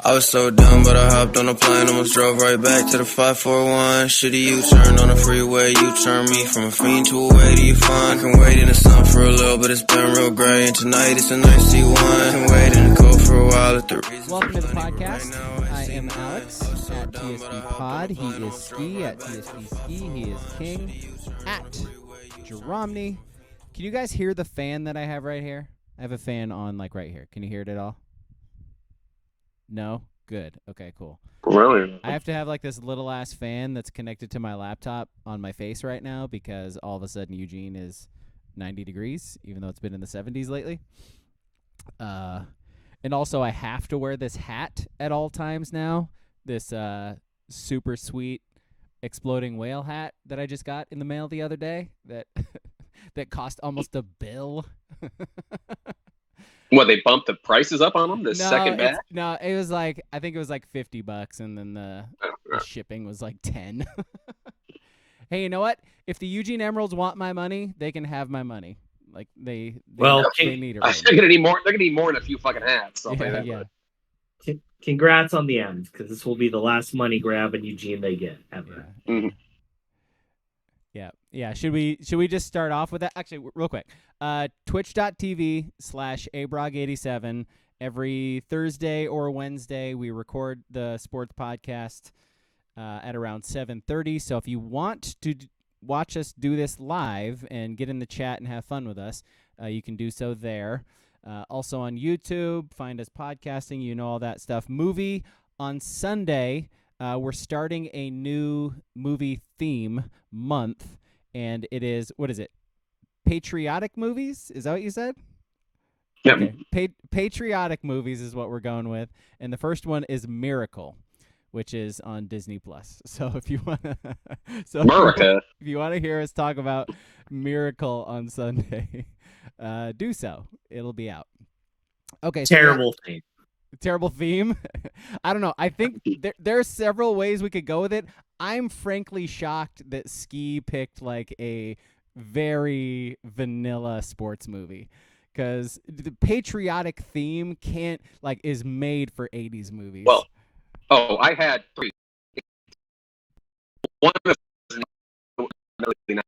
I was so dumb, but I hopped on a plane, almost drove right back to the 541. Shitty U-turn on the freeway, you turn me from a fiend to a way to you fun. I can wait in the sun for a little, but it's been real gray, and tonight it's a nice C1. I can wait in the cold for a while at the reason. Welcome to the podcast. I am Alex at TSP Pod. He is Ski at TSP Ski. He is King at Draymond. Can you guys hear the fan that I have right here? I have a fan on like right here. Can you hear it at all? No? Good. Okay, cool. Really? I have to have like this little ass fan that's connected to my laptop on my face right now because all of a sudden Eugene is 90 degrees, even though it's been in the 70s lately. And also I have to wear this hat at all times now. This super sweet exploding whale hat that I just got in the mail the other day that that cost almost a bill. What, they bumped the prices up on them? The second batch? No, it was like, I think it was like $50, and then the shipping was like 10. Hey, you know what? If the Eugene Emeralds want my money, they can have my money. Like they need it. They're gonna need more. They're gonna need more than a few fucking hats. Yeah. Congrats on the M's, because this will be the last money grab in Eugene they get ever. Yeah. Mm-hmm. Yeah. Should we just start off with that? Actually, real quick. Twitch.tv/abrog87. Every Thursday or Wednesday, we record the sports podcast at around 7:30. So if you want to watch us do this live and get in the chat and have fun with us, you can do so there. Also on YouTube, find us podcasting. You know all that stuff. Movie on Sunday. We're starting a new movie theme month, and it is, what is it? Patriotic movies? Is that what you said? Yeah. Okay. Patriotic movies is what we're going with, and the first one is Miracle, which is on Disney Plus. So if you want to, if you want to hear us talk about Miracle on Sunday, do so. It'll be out. Okay. Terrible thing. Terrible theme. I don't know. I think there are several ways we could go with it. I'm frankly shocked that Ski picked like a very vanilla sports movie, because the patriotic theme is made for 80s movies. Well, I had three. One of them,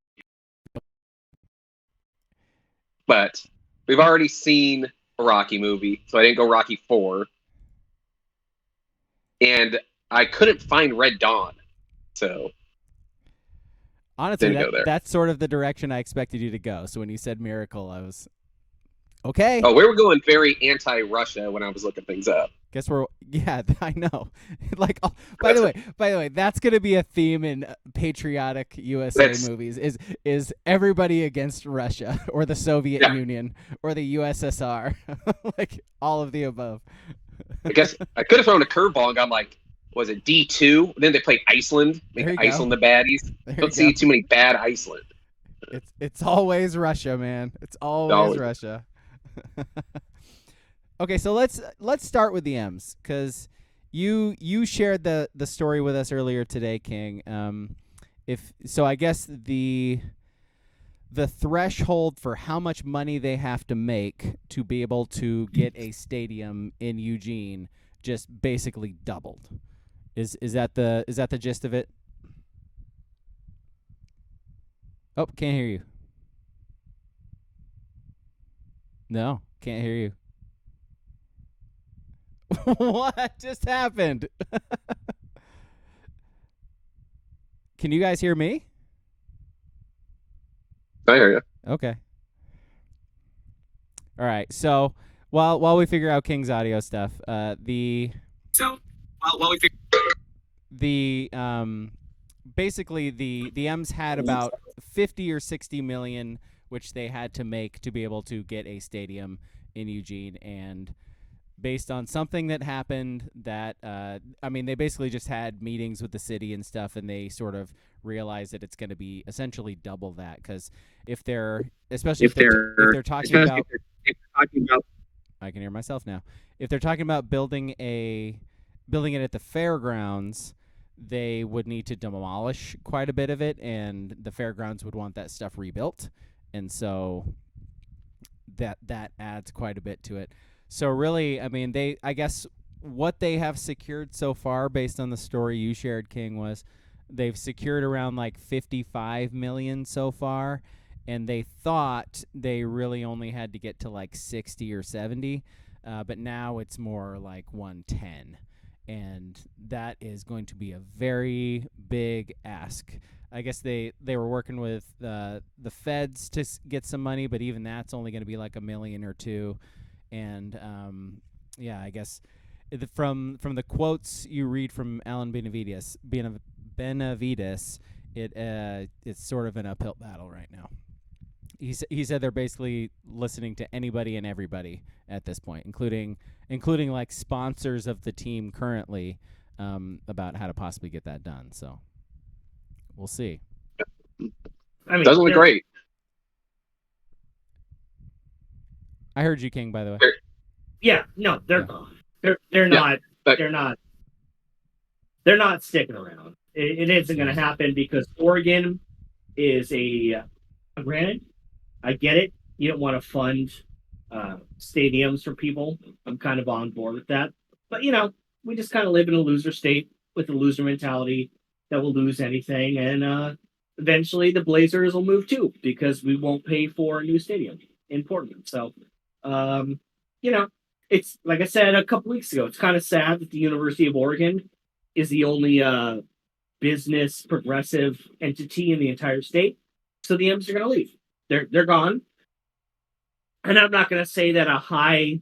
but we've already seen a Rocky movie, so I didn't go Rocky 4. And I couldn't find Red Dawn, so honestly, that's sort of the direction I expected you to go. So when you said Miracle, I was okay. Oh, we were going very anti-Russia when I was looking things up. Guess I know. Like, by the way, that's gonna be a theme in patriotic USA movies. Is everybody against Russia or the Soviet Union or the USSR? Like all of the above. I guess I could have thrown a curveball and got like, was it D2? Then they played Iceland. Make Iceland the baddies. Don't see too many bad Iceland. It's always Russia, man. It's always Russia. Okay, so let's start with the M's, because you shared the story with us earlier today, King. I guess the threshold for how much money they have to make to be able to get a stadium in Eugene just basically doubled. Is that the gist of it? Oh, can't hear you. No, can't hear you. What just happened? Can you guys hear me? I hear you. Okay. All right. So while we figure out King's audio stuff, basically the M's had about 50 or 60 million, which they had to make to be able to get a stadium in Eugene, and based on something that happened that they basically just had meetings with the city and stuff, and they sort of realized that it's going to be essentially double that, because if they're talking about I can hear myself now. If they're talking about building it at the fairgrounds, they would need to demolish quite a bit of it, and the fairgrounds would want that stuff rebuilt, and so that adds quite a bit to it. So really, I guess what they have secured so far, based on the story you shared, King, was they've secured around like 55 million so far, and they thought they really only had to get to like 60 or 70, but now it's more like 110, and that is going to be a very big ask. I guess they were working with the feds to get some money, but even that's only going to be like $1 million or $2 million. And I guess from the quotes you read from Alan Benavides, it's sort of an uphill battle right now. He said they're basically listening to anybody and everybody at this point, including like sponsors of the team currently, about how to possibly get that done. So we'll see. I mean, doesn't look great. I heard you, King, by the way. Yeah, no, they're gone. They're not sticking around. It isn't going to happen because Oregon is granted, I get it. You don't want to fund stadiums for people. I'm kind of on board with that. But, we just kind of live in a loser state with a loser mentality that will lose anything. And eventually the Blazers will move too because we won't pay for a new stadium in Portland. So, it's like I said a couple weeks ago, it's kind of sad that the University of Oregon is the only business progressive entity in the entire state. So the M's are going to leave. They're gone. And I'm not going to say that a high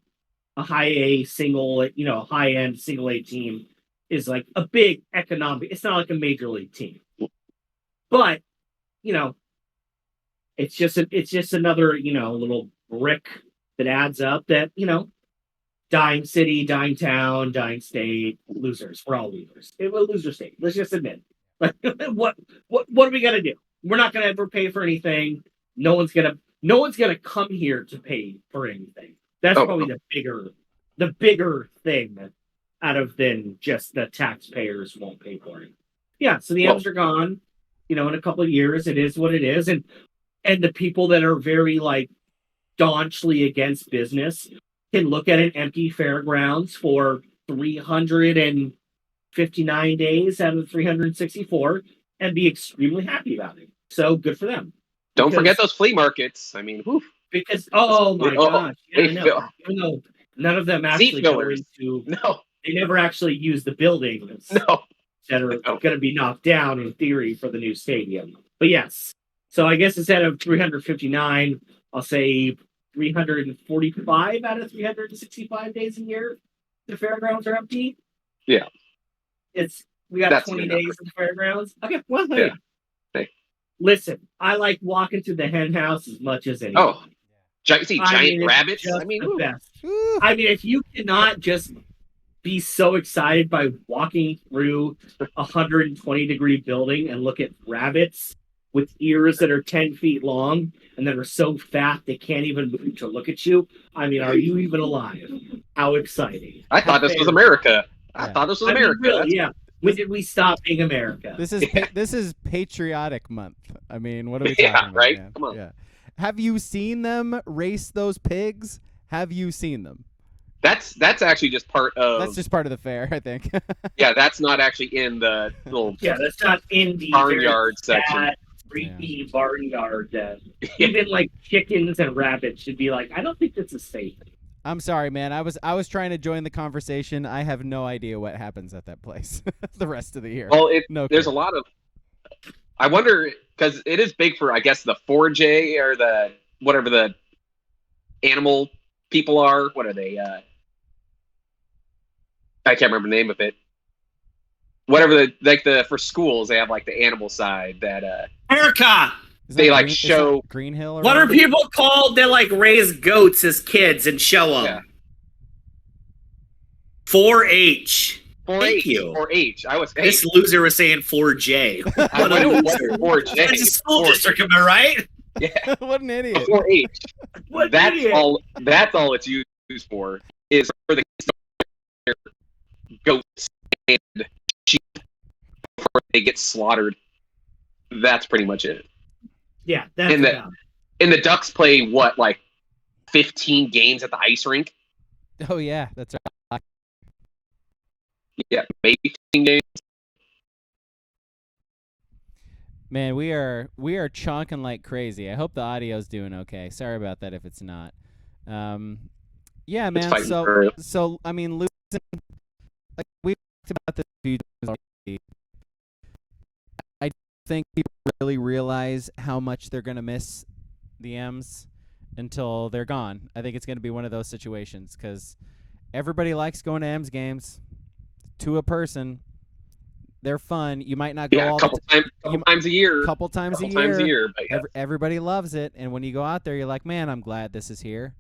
A single, high end single A team is like a big economic. It's not like a major league team, but it's just another little brick that adds up. That dying city, dying town, dying state, losers. We're all losers. It was a loser state. Let's just admit. Like, what are we gonna do? We're not gonna ever pay for anything. No one's gonna come here to pay for anything. That's probably the bigger thing out of than just the taxpayers won't pay for it. Yeah, so the M's are gone. In a couple of years, it is what it is, and the people that are very like staunchly against business can look at an empty fairgrounds for 359 days out of 364 and be extremely happy about it. So good for them. Don't forget those flea markets. I mean, whew. Because gosh, even though none of them actually go into. No, they never actually use the buildings. No, that are going to be knocked down in theory for the new stadium. But yes, so I guess instead of 359, I'll say 345 out of 365 days a year, the fairgrounds are empty. Yeah, we got 20 days at the fairgrounds. Okay, well, yeah. Hey. Listen, I like walking through the hen house as much as anyone. Oh, giant rabbits. I mean, the best. I mean, if you cannot just be so excited by walking through a 120-degree building and look at rabbits with ears that are 10 feet long and that are so fat they can't even move to look at you. I mean, are you even alive? How exciting. I thought this was America. I thought this was America. Mean, really, yeah. When did we stop being America? This is Patriotic Month. I mean, what are we talking about? Right? Man? Come on. Yeah. Have you seen them race those pigs? Have you seen them? That's actually just part of. That's just part of the fair, I think. Yeah, that's not actually in the little. Yeah, that's not in the barnyard section. Creepy barnyard. Even like chickens and rabbits should be like, I don't think this is safe. I'm sorry, man. I was trying to join the conversation. I have no idea what happens at that place the rest of the year. Well, there's a lot of. I wonder because it is big for, I guess, the 4J or the whatever the animal people are. What are they? I can't remember the name of it. Whatever for schools, they have like the animal side that America. They like show Green Hill. What are people called that like raise goats as kids and show them? Yeah. 4-H. Thank you. 4-H. This loser was saying 4J. What a loser. 4J. It's a school district, am I right? Yeah. What an idiot. 4-H. That's all it's used for is for the goats and sheep before they get slaughtered. That's pretty much it. Yeah, that's and the Ducks play like 15 games at the ice rink. Oh yeah, that's right. Yeah, maybe 15 games. Man, we are chonking like crazy. I hope the audio's doing okay. Sorry about that if it's not. Yeah, man. fighting through. So I mean, losing. Like we talked about this a few times already. I don't think people really realize how much they're gonna miss the M's until they're gone. I think it's gonna be one of those situations because everybody likes going to M's games to a person. They're fun. You might not go all couple times a year. Couple times a year. But yeah. Everybody loves it, and when you go out there, you're like, man, I'm glad this is here.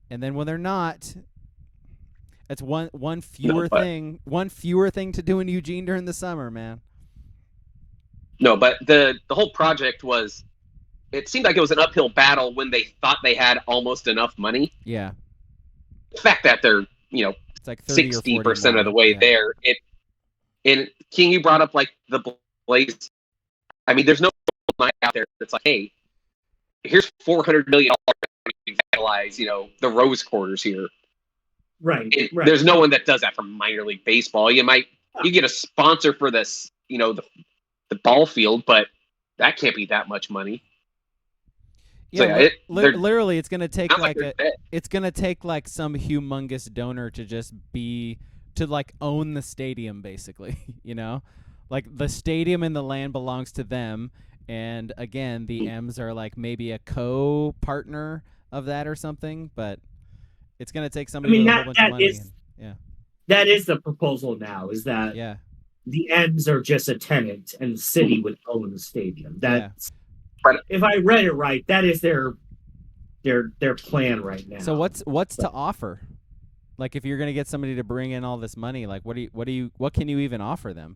And then when they're not, it's one fewer thing to do in Eugene during the summer, man. No, but the whole project was. It seemed like it was an uphill battle when they thought they had almost enough money. Yeah. The fact that they're it's like 60% of the way there. And King, you brought up like the Blaze. I mean, there's no money out there that's like, hey, here's $400 million to utilize, the rose quarters here. Right. There's no one that does that for minor league baseball. You get a sponsor for this, the ball field, but that can't be that much money. Yeah, so literally, it's gonna take it's gonna take like some humongous donor to just own the stadium, basically. Like the stadium and the land belongs to them, and again, the M's are like maybe a co-partner of that or something, but it's gonna take somebody with a whole bunch of money. That is the proposal now. Is that the M's are just a tenant, and the city would own the stadium. That's. If I read it right, that is their plan right now. So what's to offer? Like if you're gonna get somebody to bring in all this money, like what can you even offer them?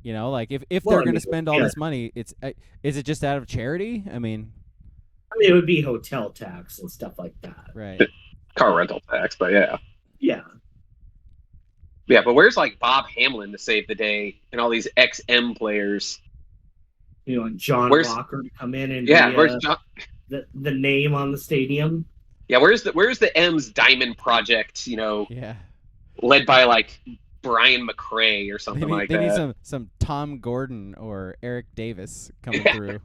Like if they're gonna spend all this money, is it just out of charity? I mean, it would be hotel tax and stuff like that, right? Car rental tax, but yeah. But where's like Bob Hamlin to save the day and all these XM players? And John Walker to come in and where's John? The name on the stadium. Yeah, where's the M's Diamond Project? Led by like Brian McRae or something like that. They need some Tom Gordon or Eric Davis coming through.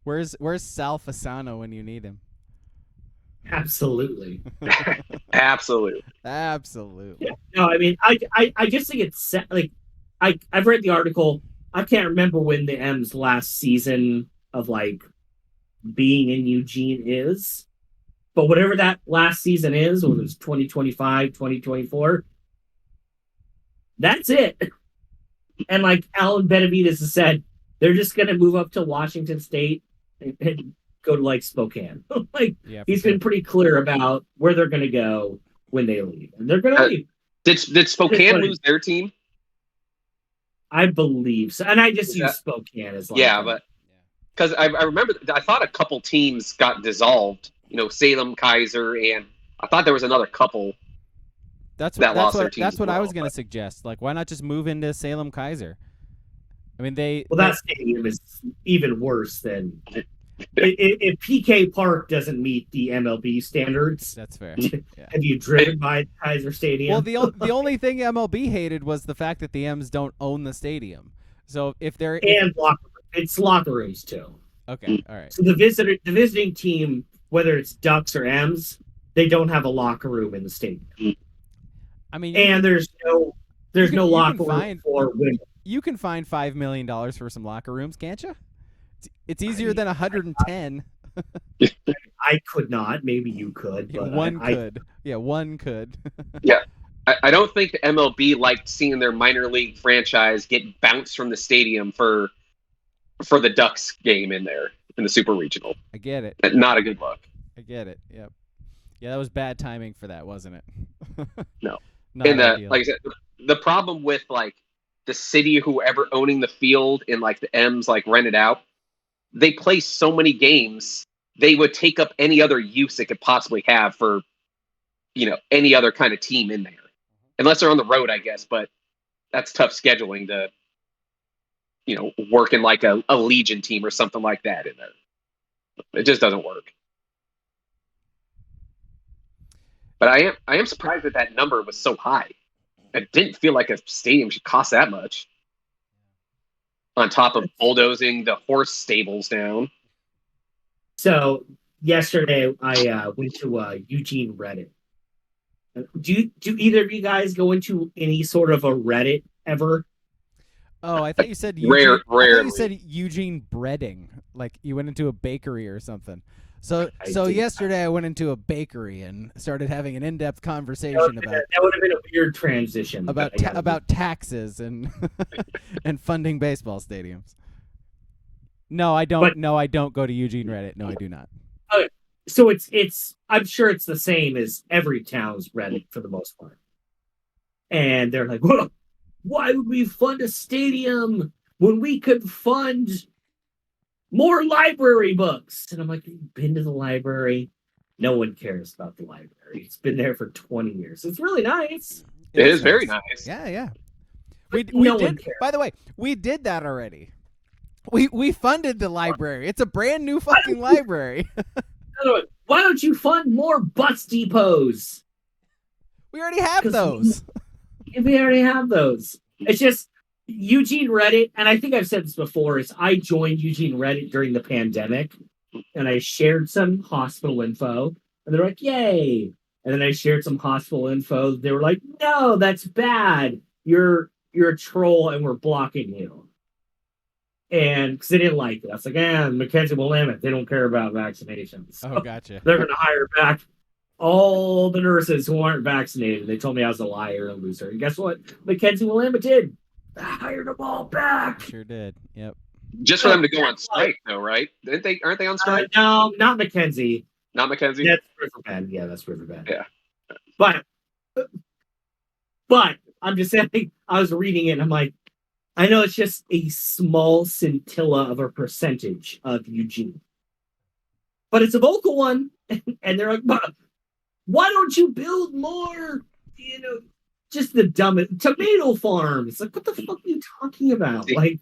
Where's Sal Fasano when you need him? Absolutely. Absolutely. Yeah. No, I mean, I just think it's like I've read the article. I can't remember when the M's last season of like being in Eugene is, but whatever that last season is, whether it's 2025, 2024, that's it. And like Alan Benavides has said, they're just going to move up to Washington State and go to like Spokane. He's been pretty clear about where they're going to go when they leave, and they're going to leave. Did Spokane lose their team? I believe so, and I just use Spokane as but because I remember I thought a couple teams got dissolved. Salem Kaiser, and I thought there was another couple that lost their teams. That's what I was going to suggest. Like, why not just move into Salem Kaiser? I mean, that stadium is even worse than if PK Park doesn't meet the MLB standards. That's fair. Have you driven by Kaiser Stadium? Well, the only thing MLB hated was the fact that the M's don't own the stadium. So it's locker rooms too. Okay, all right. So the visiting team, whether it's Ducks or M's, they don't have a locker room in the stadium. I mean, and there's no locker room for women. You can find $5 million for some locker rooms, can't you? It's easier than 110. I could not. Maybe you could. But one could. One could. Yeah. I don't think the MLB liked seeing their minor league franchise get bounced from the stadium for the Ducks game in there in the Super Regional. I get it. Not a good look. I get it. Yep. Yeah, that was bad timing for that, wasn't it? No. And like I said, the problem with like the city, whoever owning the field and like the M's like rented out, they play so many games, they would take up any other use it could possibly have for, any other kind of team in there. Unless they're on the road, I guess, but that's tough scheduling to, work in like a Legion team or something like that in there. It just doesn't work. But I am surprised that number was so high. It didn't feel like a stadium should cost that much. On top of bulldozing the horse stables down. So yesterday I went to Eugene Reddit. Do either of you guys go into any sort of a Reddit ever? Oh, I thought you said Eugene. Rarely. I thought you said Eugene breading, like you went into a bakery or something. So yesterday I went into a bakery and started having an in-depth conversation about that would have been a weird transition about taxes and and funding baseball stadiums. No, I don't. No, I don't go to Eugene Reddit. No, I do not. Okay. So it's I'm sure it's the same as every town's Reddit for the most part. And they're like, well, why would we fund a stadium when we could fund more library books? And I'm like, you've been to the library? No one cares about the library. It's been there for 20 years. It's really nice. It is very nice. Yeah. We no did. One cares. By the way, we did that already. We funded the library. It's a brand new fucking library. Why don't you fund more bus depots? We already have those. We already have those. It's just Eugene Reddit, and I think I've said this before, is I joined Eugene Reddit during the pandemic, and I shared some hospital info, and they're like, yay. And then I shared some hospital info. They were like, no, that's bad. You're a troll, and we're blocking you. And because they didn't like it. I was like, Mackenzie Willamette, they don't care about vaccinations. So oh, gotcha. they're going to hire back all the nurses who aren't vaccinated. They told me I was a liar and a loser. And guess what? Mackenzie Willamette did. I hired them all back. Sure did. Yep. Just for them to go on strike, though, right? Aren't they on strike? No, not Mackenzie. Not Mackenzie? That's Riverbend. Yeah, that's Riverbend. Yeah. But I'm just saying, I was reading it and I'm like, I know it's just a small scintilla of a percentage of Eugene. But it's a vocal one. And they're like, why don't you build more, just the dumbest tomato farms? Like, what the fuck are you talking about? Like,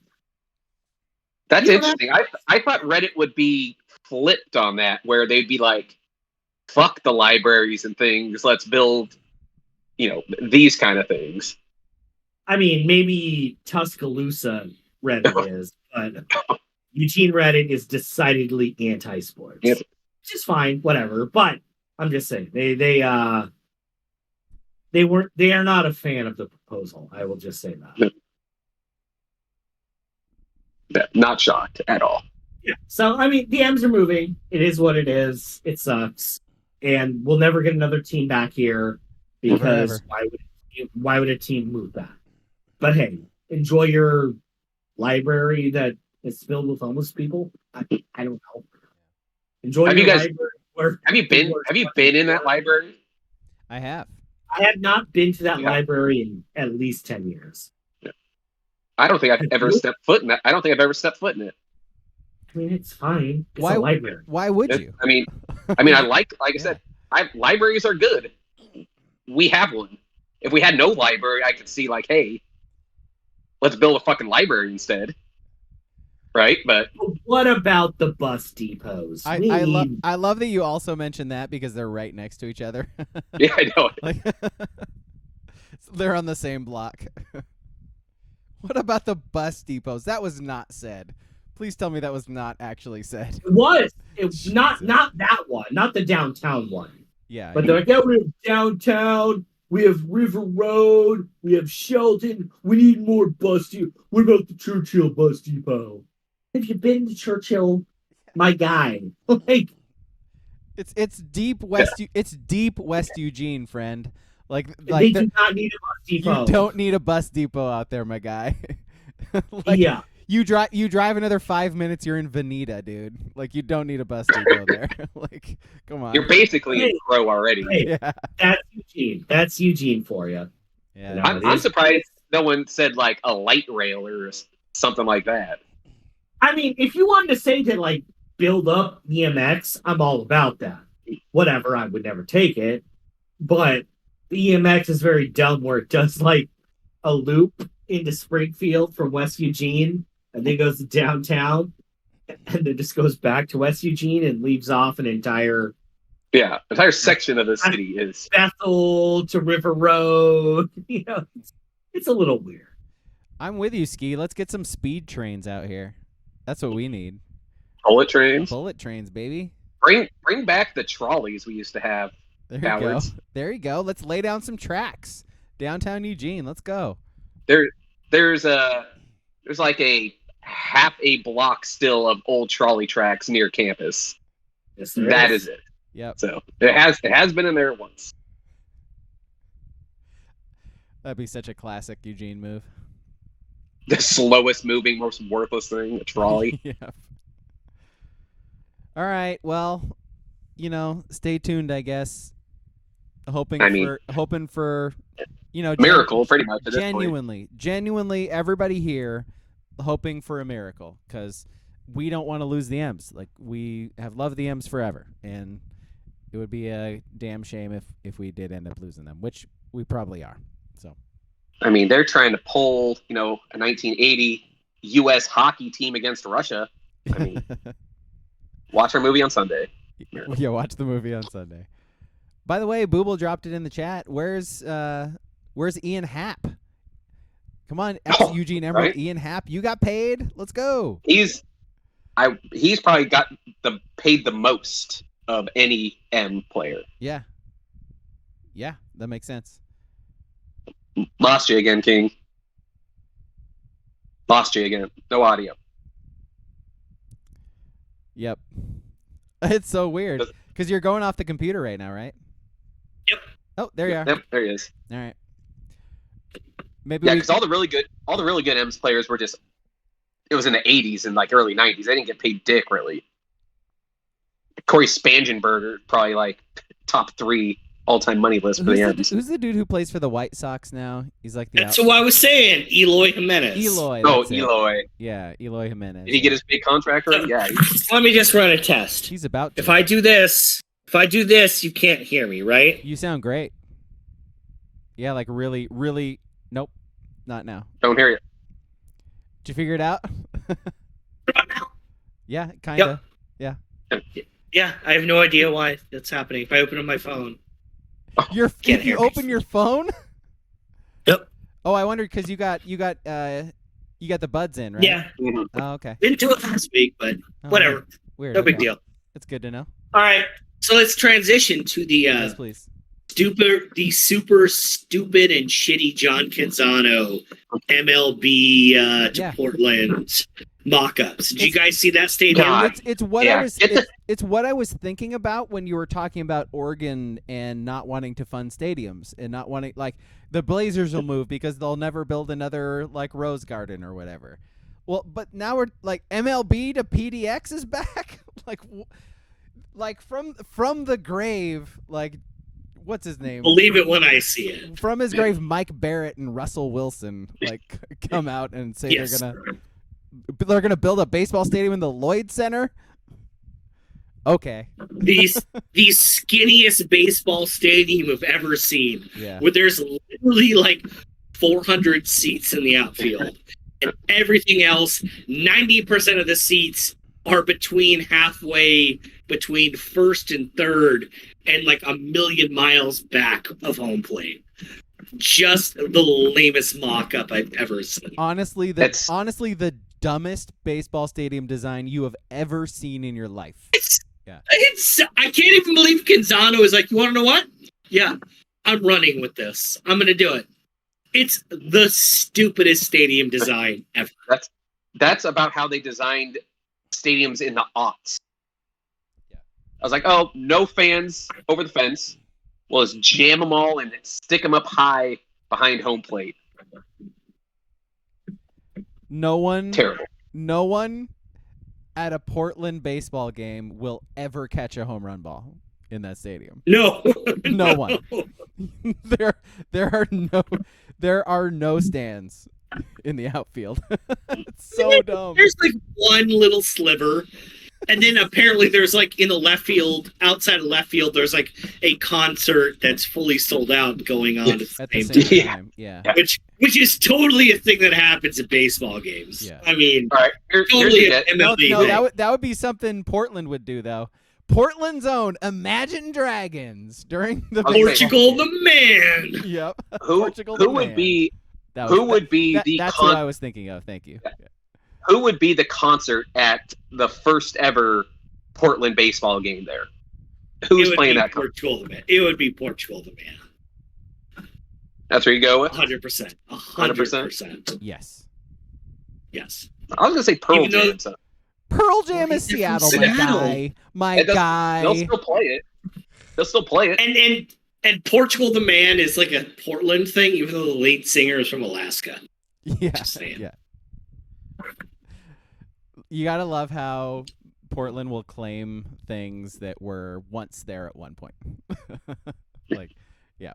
that's interesting. I thought Reddit would be flipped on that, where they'd be like, fuck the libraries and things. Let's build, these kind of things. I mean, maybe Tuscaloosa Reddit is, but Eugene Reddit is decidedly anti-sports. Yep. Which is fine, whatever. But I'm just saying, they are not a fan of the proposal. I will just say that. Yeah, not shocked at all. Yeah. So I mean, the M's are moving. It is what it is. It sucks, and we'll never get another team back here because why would a team move back? But hey, enjoy your library that is filled with homeless people. I don't know. Enjoy your library. Have you been in that library? I have. I have not been to that library in at least 10 years. Yeah. I don't think I've ever stepped foot in that. I don't think I've ever stepped foot in it. I mean, it's fine. It's a library. Why would you? I mean, I like I said, libraries are good. We have one. If we had no library, I could see like, hey, let's build a fucking library instead. Right? But what about the bus depots? I love that you also mentioned that because they're right next to each other. Yeah, I know. They're on the same block. What about the bus depots? That was not said. Please tell me that was not actually said. It was. It was not that one, not the downtown one. Yeah. But they're like, we have downtown, we have River Road, we have Shelton, we need more bus depots. What about the Churchill bus depot? Have you been to Churchill, my guy? Like, it's deep west. It's deep West Eugene, friend. Like they do not need a bus depot. You don't need a bus depot out there, my guy. Yeah. You drive another 5 minutes, you're in Veneta, dude. Like, you don't need a bus depot there. Like, come on. You're basically in Crow already. Hey, yeah. That's Eugene. That's Eugene for you. Yeah. I'm surprised no one said like a light rail or something like that. I mean, if you wanted to say to like build up EMX, I'm all about that. Whatever, I would never take it. But the EMX is very dumb where it does like a loop into Springfield from West Eugene and then goes to downtown and then just goes back to West Eugene and leaves off an entire Yeah, entire section of the city is Bethel to River Road. It's a little weird. I'm with you, Ski. Let's get some speed trains out here. That's what we need. bullet trains. Bullet trains, baby. Bring back the trolleys we used to have. There you Cowards. go. There you go. Let's lay down some tracks. Downtown Eugene. Let's go. There's like a half a block still of old trolley tracks near campus. Yes, That is it. Yep. So it has been in there once. That'd be such a classic Eugene move. The slowest moving, most worthless thing, a trolley. Yeah. All right. Well, stay tuned, I guess. Hoping for miracle, pretty much. At this point. genuinely, everybody here hoping for a miracle, because we don't want to lose the M's. Like, we have loved the M's forever, and it would be a damn shame if we did end up losing them, which we probably are. So, I mean, they're trying to pull, a 1980 U.S. hockey team against Russia. I mean, watch our movie on Sunday. Yeah, watch the movie on Sunday. By the way, Booble dropped it in the chat. Where's Ian Happ? Come on, Eugene Emerald, right? Ian Happ, you got paid. Let's go. He's probably got paid the most of any M player. Yeah, that makes sense. Lost you again, King. Lost you again. No audio. Yep. It's so weird because you're going off the computer right now, right? Yep. Oh, there you are. Yep, there he is. All right. Maybe because all the really good M's players were just. It was in the 80s and like early 90s. They didn't get paid dick really. Corey Spangenberger probably like top 3 all-time money list for the M's. Who's the dude who plays for the White Sox now? He's like the. That's what I was saying. Eloy Jimenez. Eloy. Eloy. Yeah, Eloy Jimenez. Did he get his big contract right? Yeah. Let me just run a test. He's about to. If I do this, you can't hear me, right? You sound great. Yeah, like really, really. Nope, not now. Don't hear you. Did you figure it out? Yeah, kind of. Yep. Yeah, I have no idea why that's happening. If I open up my phone. You open your phone? Yep. Oh, I wondered because you got the buds in, right? Yeah. Mm-hmm. Oh, okay. Didn't do it last week, but whatever. Weird. No big deal. It's good to know. All right, so let's transition to the yes, please. super stupid and shitty John Canzano MLB to Portland mock-ups. Did you guys see that statement? It's what I was thinking about when you were talking about Oregon and not wanting to fund stadiums and not wanting, like, the Blazers will move because they'll never build another like Rose Garden or whatever. Well, but now we're like MLB to PDX is back. like from the grave, like what's his name? Believe it when I see it. From his grave, Mike Barrett and Russell Wilson like come out and say they're gonna build a baseball stadium in the Lloyd Center. Okay. The skinniest baseball stadium I've ever seen. Yeah. Where there's literally like 400 seats in the outfield. And everything else, 90% of the seats are halfway between first and third and like a million miles back of home plate. Just the lamest mock-up I've ever seen. Honestly, the dumbest baseball stadium design you have ever seen in your life. I can't even believe Canzano is like, you want to know what? Yeah, I'm running with this. I'm going to do it. It's the stupidest stadium design ever. That's about how they designed stadiums in the aughts. Yeah. I was like, oh, no fans over the fence. Well, let's jam them all and stick them up high behind home plate. Terrible. No one at a Portland baseball game will ever catch a home run ball in that stadium. No. No one. There are no stands in the outfield. It's so dumb. There's like one little sliver. And then apparently there's like in the left field, outside of left field, there's like a concert that's fully sold out going on at the same time. Yeah. Which is totally a thing that happens at baseball games. Yeah. I mean, all right, totally an MLB thing. That would be something Portland would do though. Portland's own Imagine Dragons during the Portugal the Man. Yep. Who would be the That's what I was thinking of. Thank you. Yeah. Who would be the concert at the first ever Portland baseball game there? Who's playing that? Portugal the Man. It would be Portugal the Man. That's where you go with 100%. 100%. Yes. I was gonna say Pearl Jam. Pearl Jam is Seattle, my guy. They'll still play it. And Portugal the Man is like a Portland thing, even though the lead singer is from Alaska. Yeah. Just saying. Yeah. You gotta love how Portland will claim things that were once there at one point. Yeah.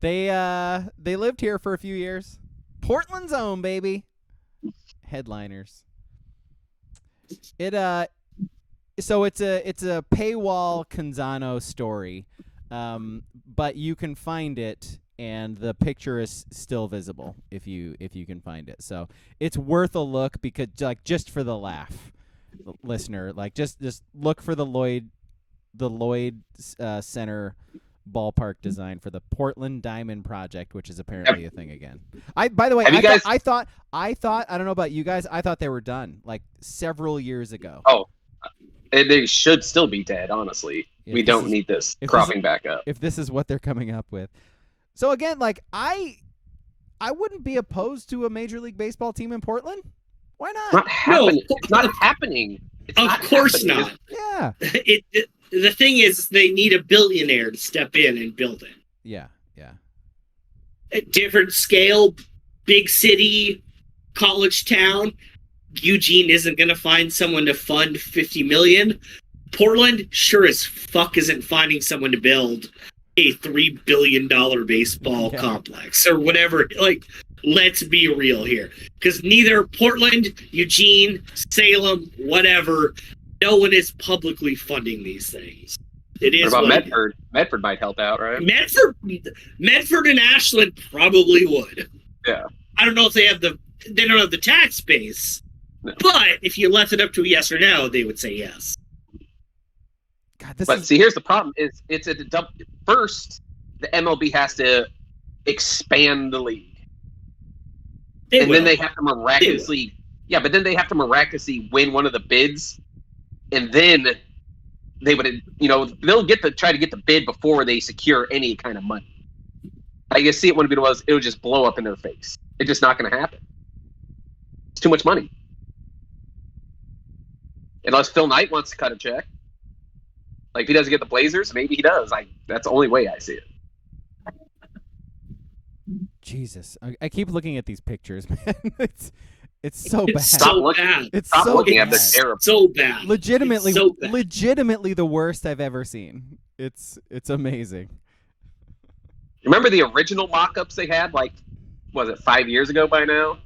They lived here for a few years. Portland's own, baby. Headliners. So it's a paywall Canzano story, but you can find it, and the picture is still visible if you can find it. So it's worth a look because just for the laugh, listener, just look for the Lloyd Center ballpark design for the Portland Diamond Project, which is apparently a thing again. By the way, I thought I don't know about you guys, I thought they were done several years ago. Oh, they should still be dead, honestly. We don't need this cropping back up. If this is what they're coming up with. So again, I wouldn't be opposed to a Major League Baseball team in Portland. Why not? Not happening. It's not happening. Of course not. Yeah. The thing is, they need a billionaire to step in and build it. Yeah. A different scale, big city, college town. Eugene isn't going to find someone to fund $50 million. Portland sure as fuck isn't finding someone to build a $3 billion baseball complex or whatever. Let's be real here. Because neither Portland, Eugene, Salem, whatever, no one is publicly funding these things. It is. What about Medford? Medford might help out, right? Medford and Ashland probably would. Yeah. I don't know if they don't have the tax base. No. But if you left it up to a yes or no, they would say yes. God, see, here's the problem: first, the MLB has to expand the league, then they have to miraculously, but then they have to miraculously win one of the bids, and then they would, they'll try to get the bid before they secure any kind of money. I guess see it when it was, it'll just blow up in their face. It's just not going to happen. It's too much money. Unless Phil Knight wants to cut a check. If he doesn't get the Blazers, maybe he does. That's the only way I see it. Jesus. I keep looking at these pictures, man. It's so bad. So bad. Stop looking at this. So bad. Legitimately, so bad. Legitimately the worst I've ever seen. It's amazing. Remember the original mock-ups they had, was it 5 years ago by now?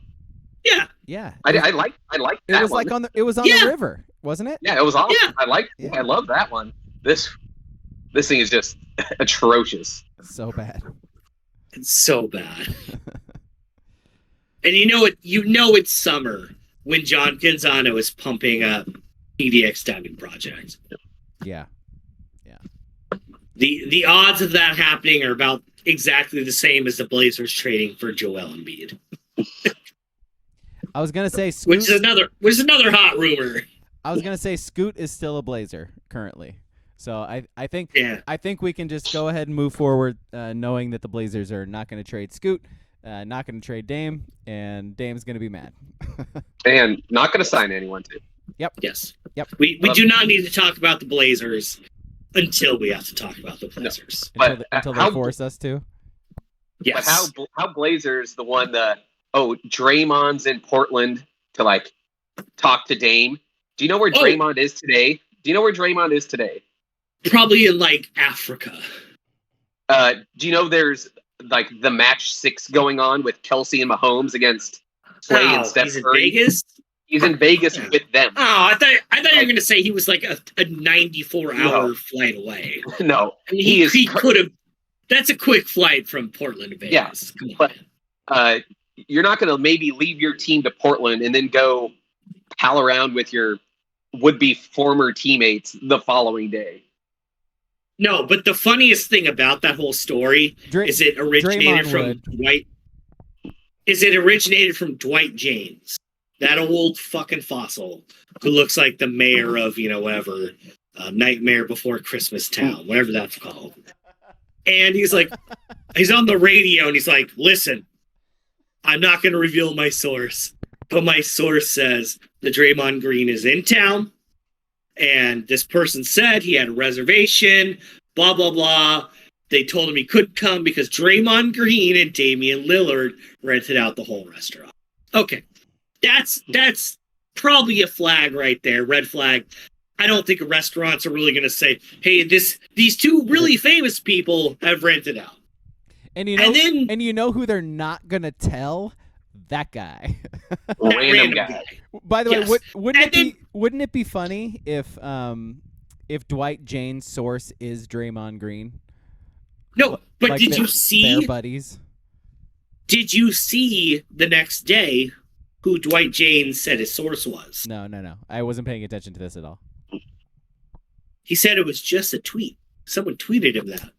Yeah. Yeah. I like that. It was one. It was on the river, wasn't it? Yeah, it was awesome. Yeah. I love that one. This thing is just atrocious. So bad. It's so bad. And it's summer when John Canzano is pumping up PDX Diamond Project. Yeah. The odds of that happening are about exactly the same as the Blazers trading for Joel Embiid. I was gonna say Scoot, which is another hot rumor. I was gonna say Scoot is still a Blazer currently. So I think we can just go ahead and move forward, knowing that the Blazers are not going to trade Scoot, not going to trade Dame, and Dame's going to be mad. And not going to sign anyone too. Yep. Yes. Yep. We do not need to talk about the Blazers until we have to talk about the Blazers. No. Until they force us to. Yes. But how Blazers the one Draymond's in Portland to talk to Dame? Do you know where Draymond is today? Probably in Africa. Do you know there's the match 6 going on with Kelsey and Mahomes against Clay and Steph Curry? He's in Vegas? He's in Vegas with them. Oh, I thought you were going to say he was a 94-hour flight away. No. I mean, he could have. That's a quick flight from Portland to Vegas. Yeah, but you're not going to maybe leave your team to Portland and then go pal around with your would be former teammates the following day. No, but the funniest thing about that whole story is it originated from Dwight. Is it originated from Dwight James, that old fucking fossil who looks like the mayor of, whatever, Nightmare Before Christmas Town, whatever that's called. And he's like, he's on the radio and he's like, listen, I'm not going to reveal my source, but my source says the Draymond Green is in town. And this person said he had a reservation, blah, blah, blah. They told him he couldn't come because Draymond Green and Damian Lillard rented out the whole restaurant. Okay. That's probably a flag right there, red flag. I don't think restaurants are really going to say, hey, these two really famous people have rented out. And you know who they're not going to tell? That guy. That random guy. By the way, wouldn't it be funny if Dwight Jane's source is Draymond Green? No, but did you see their buddies? Did you see the next day who Dwight Jane said his source was? No. I wasn't paying attention to this at all. He said it was just a tweet. Someone tweeted him that.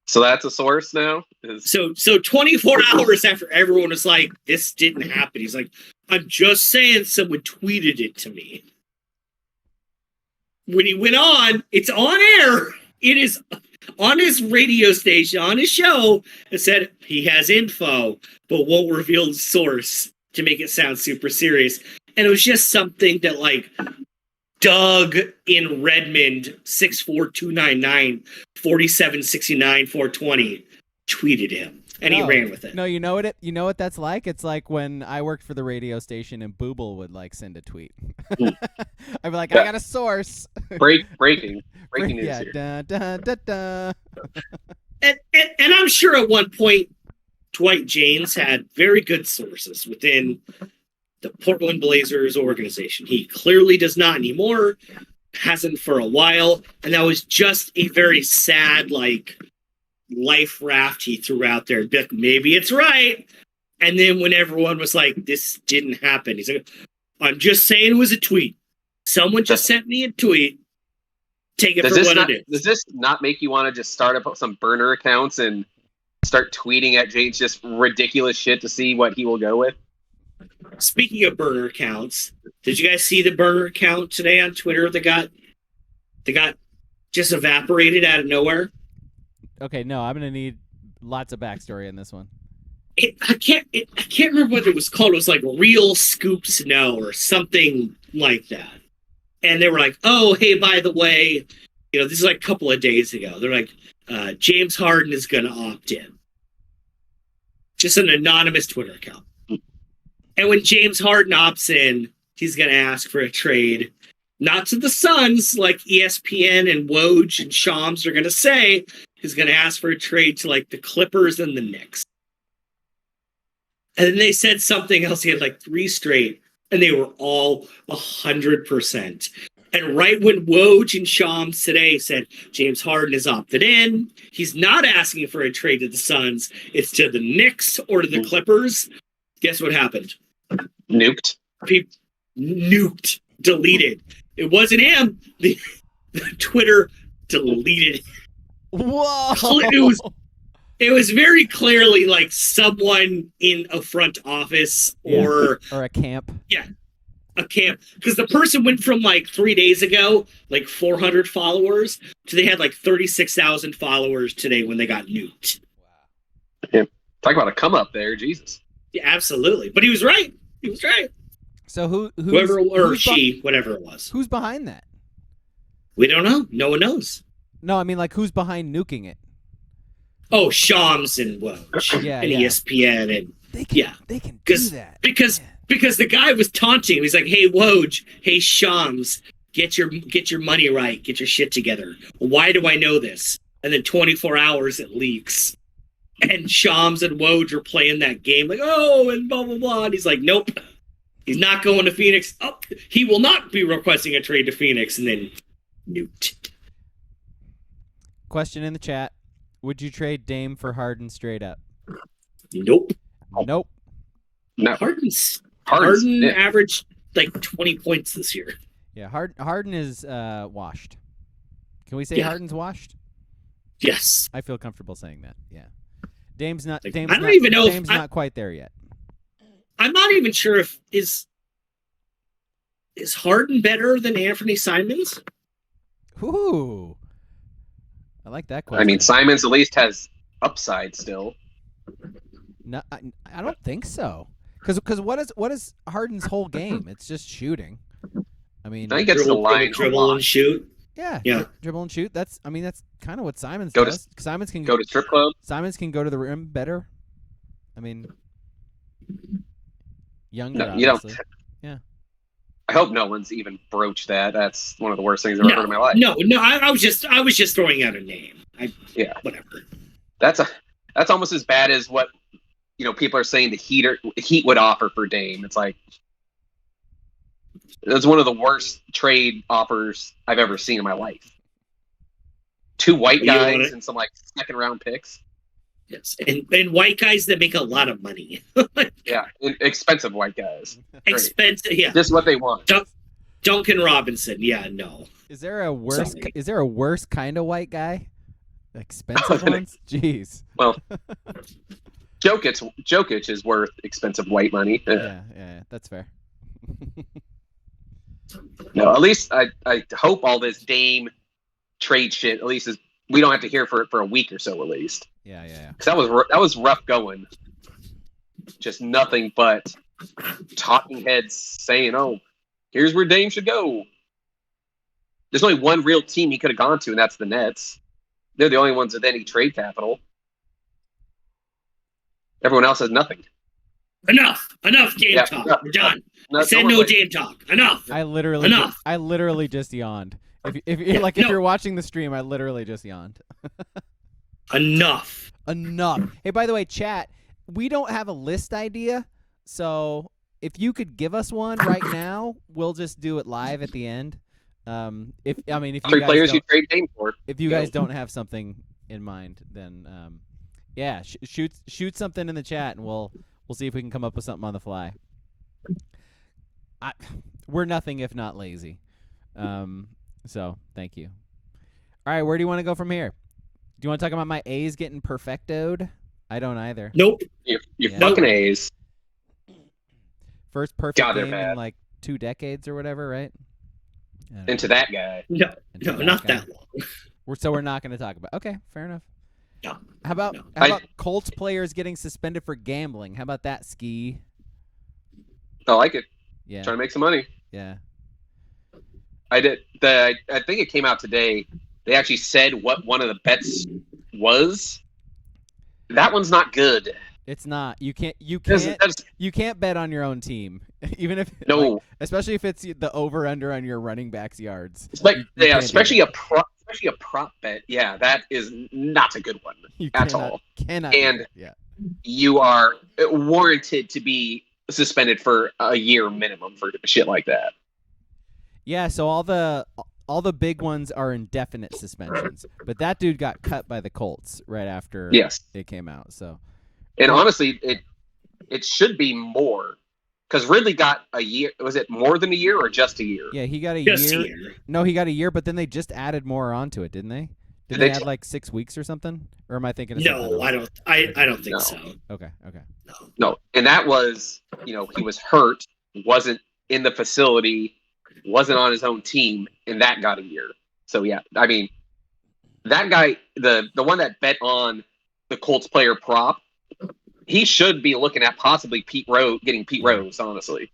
So that's a source now? So 24 hours after everyone was like, this didn't happen. He's like, I'm just saying someone tweeted it to me. When he went on, it's on air. It is on his radio station, on his show, and said he has info, but won't reveal the source to make it sound super serious. And it was just something that, like, Doug in Redmond, 64299 4769 420, tweeted him, and he ran with it. No, you know what that's like? It's like when I worked for the radio station and Booble would like send a tweet. I'd be like, I got a source. Breaking news yeah, here. da, da, da, da. And I'm sure at one point Dwight James had very good sources within the Portland Blazers organization. He clearly does not anymore, hasn't for a while, and that was just a very sad, like, life raft he threw out there. Like, maybe it's right. And then when everyone was like, this didn't happen, he's like, I'm just saying it was a tweet. Someone just sent me a tweet. Take it for what it is. Does this not make you want to just start up some burner accounts and start tweeting at James just ridiculous shit to see what he will go with? Speaking of burner accounts, did you guys see the burner account today on Twitter that got just evaporated out of nowhere? Okay, no, I'm gonna need lots of backstory in this one. I can't remember what it was called. It was like Real Scoop Snow or something like that. And they were like, oh, hey, by the way, this is like a couple of days ago. They're like, James Harden is going to opt in. Just an anonymous Twitter account. And when James Harden opts in, he's going to ask for a trade. Not to the Suns, like ESPN and Woj and Shams are going to say. He's going to ask for a trade to like the Clippers and the Knicks. And then they said something else. He had like 3 straight. And they were all 100%. And right when Woj and Shams today said James Harden is opted in, he's not asking for a trade to the Suns. It's to the Knicks or to the Clippers. Guess what happened? Nuked. Nuked. Deleted. It wasn't him. The Twitter deleted it. Whoa! It was very clearly like someone in a front office or a camp. Yeah, a camp. Because the person went from like 3 days ago, like 400 followers, to they had like 36,000 followers today when they got nuked. Wow. Yeah. Talk about a come up there, Jesus. Yeah, absolutely. But he was right. He was right. So whatever it was. Who's behind that? We don't know. No one knows. No, I mean like who's behind nuking it? Oh, Shams and Woj and ESPN and they can do that because the guy was taunting him. He's like, "Hey Woj, hey Shams, get your money right, get your shit together." Why do I know this? And then 24 hours it leaks, and Shams and Woj are playing that game like, "Oh," and blah blah blah. And he's like, "Nope, he's not going to Phoenix. Oh, he will not be requesting a trade to Phoenix." And then nuked. Question in the chat. Would you trade Dame for Harden straight up? Nope. Nope. No. Harden averaged like 20 points this year. Yeah, Harden is washed. Can we say Harden's washed? Yes. I feel comfortable saying that. Yeah. Dame's not. Like, Dame's I don't not, even know if Dame's not quite there yet. I'm not even sure if is Harden better than Anthony Simons? Ooh, I like that question. I mean, Simons at least has upside still. No, I don't think so. Because what is Harden's whole game? It's just shooting. I mean, I think it's the line dribble and shoot. Yeah, dribble and shoot. That's kind of what Simons go does. Simons can go to strip club. Simons can go to the rim better. I mean, younger. No, you don't. Yeah. I hope no one's even broached that. That's one of the worst things I've ever heard in my life. No. I was just throwing out a name. Whatever. That's almost as bad as what people are saying the Heat would offer for Dame. It's like that's one of the worst trade offers I've ever seen in my life. 2 white guys and some like second round picks. Yes, and white guys that make a lot of money. Yeah, expensive white guys. Expensive, yeah. Just what they want. Duncan Robinson, yeah, no. Is there a worse? Sorry. Is there a worse kind of white guy? Expensive ones? Jeez. Well, Jokic is worth expensive white money. Yeah, that's fair. No, at least I hope all this Dame trade shit at least we don't have to hear for a week or so at least. Yeah. Because that was rough going. Just nothing but talking heads saying, "Oh, here's where Dame should go." There's only one real team he could have gone to, and that's the Nets. They're the only ones with any trade capital. Everyone else has nothing. Enough Dame talk. No, We're done. No, I said no Dame talk. Enough. I literally just yawned. If you're watching the stream, I literally just yawned. Enough. Hey, by the way, chat, we don't have a list idea, so if you could give us one right now, we'll just do it live at the end. If 3 players you trade Dame for. If you guys don't have something in mind, then shoot something in the chat, and we'll see if we can come up with something on the fly. We're nothing if not lazy. So thank you. All right, where do you want to go from here? Do you want to talk about my A's getting perfectoed? I don't either. Nope. You're fucking A's. First perfect game in like 2 decades or whatever, right? Into that guy. No, not that long. So we're not going to talk about. Okay, fair enough. No. How about Colts players getting suspended for gambling? How about that, Ski? I like it. Yeah. Trying to make some money. Yeah. I did. I think it came out today. They actually said what one of the bets was. That one's not good. It's not. You can't bet on your own team, even if especially if it's the over under on your running back's yards. Especially a prop bet. Yeah, that is not a good one at all. And you are warranted to be suspended for a year minimum for shit like that. Yeah, so all the big ones are indefinite suspensions, but that dude got cut by the Colts right after it came out. So, and honestly, it should be more because Ridley got a year. Was it more than a year or just a year? Yeah, he got a year. No, he got a year, but then they just added more onto it, didn't they? Did they add like 6 weeks or something? Or am I thinking of something else? I don't think so. Okay. No, and that was he was hurt, wasn't in the facility, wasn't on his own team, and that got a year. So yeah, I mean, that guy, the one that bet on the Colts player prop, he should be looking at possibly getting Pete Rose. Honestly,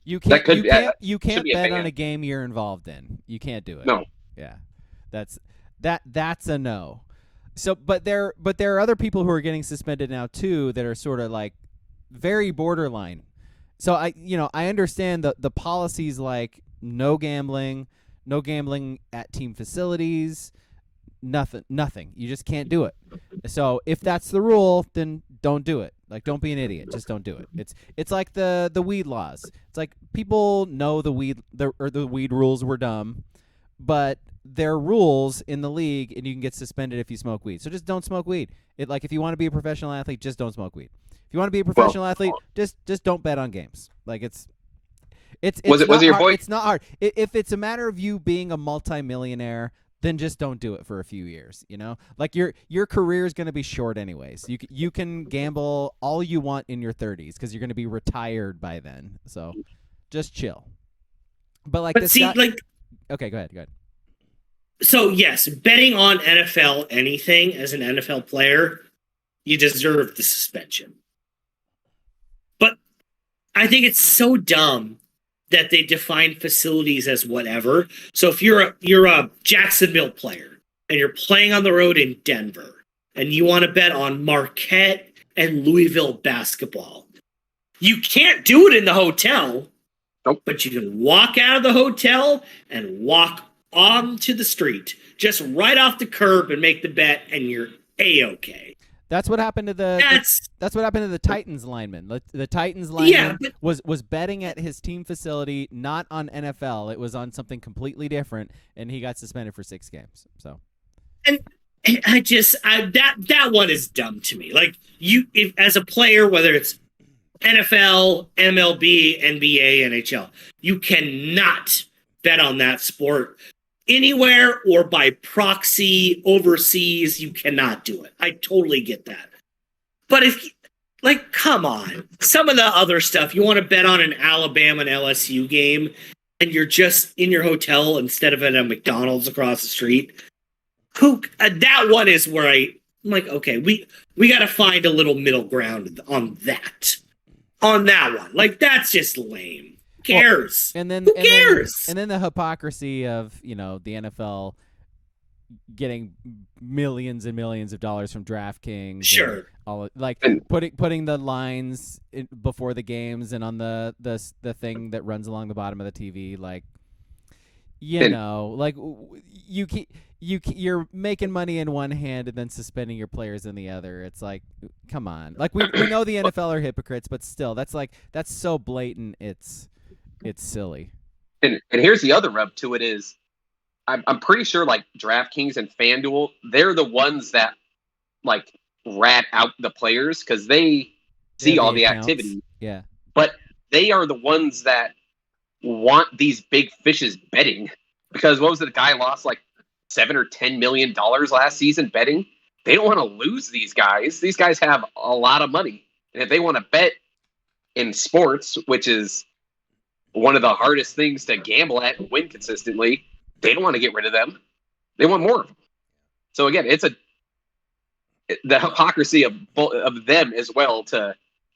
you can't bet on a game you're involved in. You can't do it. No. Yeah, that's a no. So, but there are other people who are getting suspended now too that are sort of like very borderline. So I understand the policies like no gambling at team facilities, nothing. You just can't do it. So if that's the rule, then don't do it. Like, don't be an idiot. Just don't do it. It's like the weed laws. It's like people know the weed rules were dumb, but they're rules in the league, and you can get suspended if you smoke weed. So just don't smoke weed. If you want to be a professional athlete, just don't smoke weed. If you want to be a professional athlete, just don't bet on games. Like, it's Was it your boy? It's not hard. If it's a matter of you being a multimillionaire, then just don't do it for a few years. Like your career is going to be short anyways. You can gamble all you want in your 30s because you're going to be retired by then. So just chill. But okay, go ahead. So yes, betting on NFL anything as an NFL player, you deserve the suspension. But I think it's so dumb that they define facilities as whatever. So if you're a Jacksonville player and you're playing on the road in Denver and you want to bet on Marquette and Louisville basketball, you can't do it in the hotel. Nope. But you can walk out of the hotel and walk onto the street, just right off the curb, and make the bet, and you're A-okay. That's what happened to that's what happened to the Titans lineman. The Titans lineman was betting at his team facility, not on NFL. It was on something completely different, and he got suspended for 6 games. So, and that one is dumb to me. Like if as a player, whether it's NFL, MLB, NBA, NHL, you cannot bet on that sport anywhere or by proxy overseas. You cannot do it. I totally get that. But come on, some of the other stuff, you want to bet on an Alabama and LSU game and you're just in your hotel instead of at a McDonald's across the street. That one is where I'm like, okay, we got to find a little middle ground on that. On that one. Like, that's just lame. Who cares? Who cares? And then the hypocrisy of, the NFL getting millions and millions of dollars from DraftKings. Sure. Putting the lines before the games and on the thing that runs along the bottom of the TV. Like, you're making money in one hand and then suspending your players in the other. It's like, come on. Like we know the NFL are hypocrites, but still, that's so blatant. It's silly. And here's the other rub to it is, I'm pretty sure like DraftKings and FanDuel, they're the ones that like rat out the players because they see all the activity. Yeah. But they are the ones that want these big fishes betting because what was it? The guy lost like $7 or $10 million last season betting. They don't want to lose these guys. These guys have a lot of money. And if they want to bet in sports, which is one of the hardest things to gamble at and win consistently, they don't want to get rid of them. They want more of them. So again, it's the hypocrisy of them as well.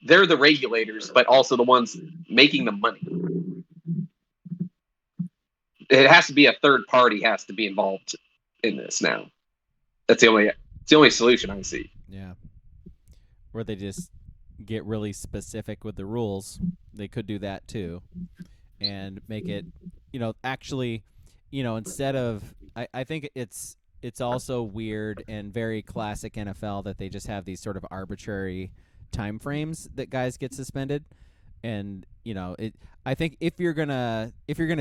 They're the regulators, but also the ones making the money. It has to be a third party has to be involved in this now. It's the only solution I see. Yeah. Where they just get really specific with the rules. They could do that too. And make it, actually, instead of I think it's also weird and very classic NFL that they just have these sort of arbitrary time frames that guys get suspended. And I think if you're gonna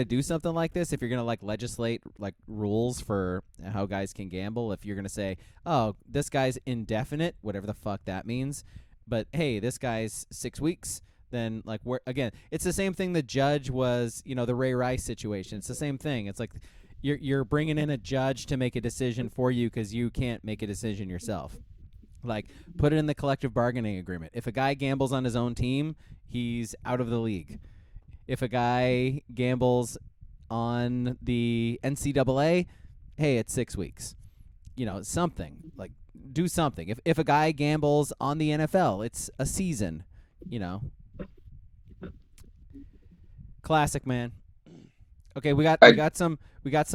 do something like this, if you're gonna like legislate like rules for how guys can gamble, if you're gonna say, oh, this guy's indefinite, whatever the fuck that means, but hey, this guy's 6 weeks, then like again, it's the same thing the judge was, the Ray Rice situation. It's the same thing. It's like you're bringing in a judge to make a decision for you because you can't make a decision yourself. Like, put it in the collective bargaining agreement. If a guy gambles on his own team, he's out of the league. If a guy gambles on the NCAA, hey, it's 6 weeks. Something. Like, do something. If a guy gambles on the NFL, it's a season. Classic, man. Okay, we got some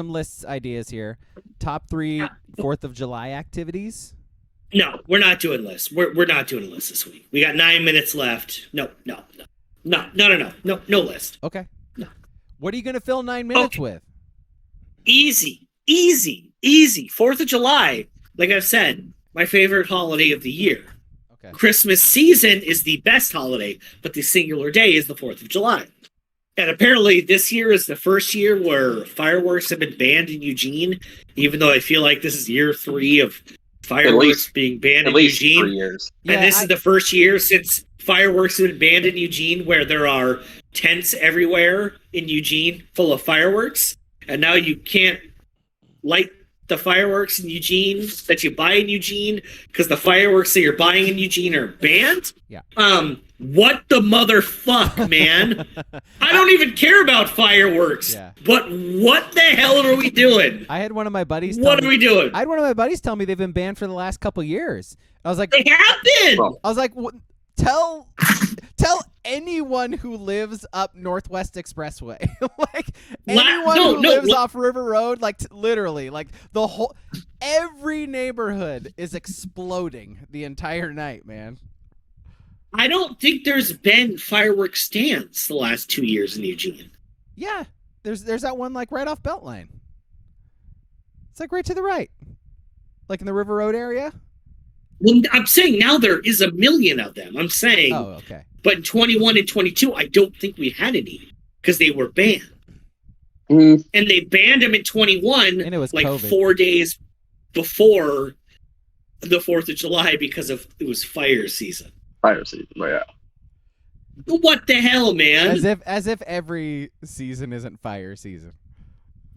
lists ideas here. Top 3 4th of July activities. No, we're not doing lists. We're not doing a list this week. We got 9 minutes left. No list. Okay. No. What are you gonna fill 9 minutes with? Easy. 4th of July. Like I've said, my favorite holiday of the year. Okay. Christmas season is the best holiday, but the singular day is the 4th of July. And apparently this year is the first year where fireworks have been banned in Eugene, even though I feel like this is year 3 of fireworks being banned in Eugene. 3 years. And this is the first year since fireworks have been banned in Eugene where there are tents everywhere in Eugene full of fireworks, and now you can't light the fireworks in Eugene that you buy in Eugene because the fireworks that you're buying in Eugene are banned. Yeah. What the motherfuck, man? I don't even care about fireworks. Yeah. But what the hell are we doing? I had one of my buddies. What are we doing? I had one of my buddies tell me they've been banned for the last couple years. I was like, they have been. I was like, tell anyone who lives up Northwest Expressway, like anyone who lives off River Road, like literally, like every neighborhood is exploding the entire night, man. I don't think there's been fireworks stands the last 2 years in Eugene. Yeah, there's that one like right off Beltline. It's like right to the right, like in the River Road area. Well, I'm saying now there is a million of them. I'm saying. Oh, okay. But in 21 and 22, I don't think we had any because they were banned. Mm. And they banned them in 21, and it was like COVID. 4 days before the 4th of July because it was fire season. Fire season, yeah. What the hell, man? As if every season isn't fire season.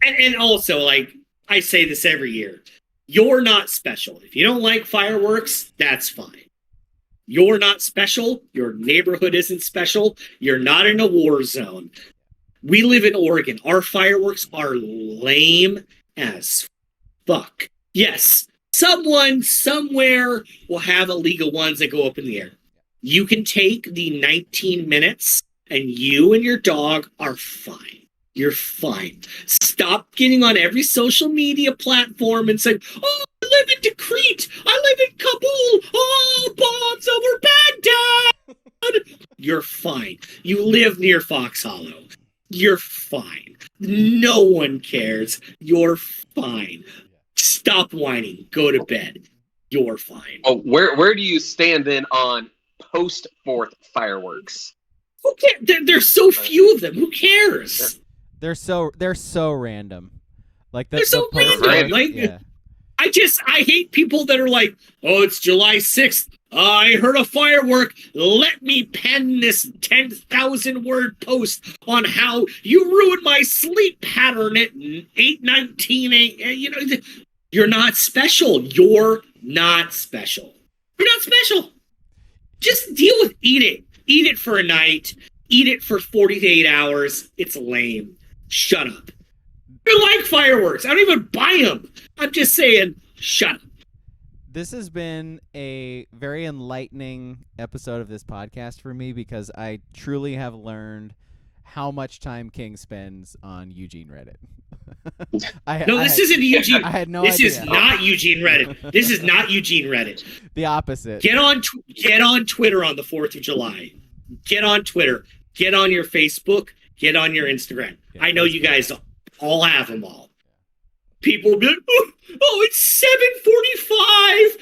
And also, like, I say this every year. You're not special. If you don't like fireworks, that's fine. You're not special. Your neighborhood isn't special. You're not in a war zone. We live in Oregon. Our fireworks are lame as fuck. Yes, someone somewhere will have illegal ones that go up in the air. You can take the 19 minutes and you and your dog are fine. You're fine. Stop getting on every social media platform and saying, oh, I live in Tikrit. I live in Kabul. Oh, bombs over Baghdad. You're fine. You live near Fox Hollow. You're fine. No one cares. You're fine. Stop whining. Go to bed. You're fine. Oh, where do you stand then on post-4th fireworks? Who cares? There's so few of them. Who cares? They're so random. Like they're so random. Like, yeah. I hate people that are like, oh, it's July 6th. I heard a firework. Let me pen this 10,000 word post on how you ruined my sleep pattern at 8:19 a.m. You know, you're not special. You're not special. You're not special. Just deal with eat it. Eat it for a night. Eat it for 48 hours. It's lame. Shut up. I like fireworks. I don't even buy them. I'm just saying, shut up. This has been a very enlightening episode of this podcast for me because I truly have learned how much time King spends on Eugene Reddit. This isn't Eugene. I had no this idea. Is not Eugene Reddit. This is not Eugene Reddit. The opposite. Get on Twitter on the 4th of July. Get on Twitter. Get on your Facebook. Get on your Instagram. Yeah, I know you guys all have them all. People will be like, oh, it's 7:45.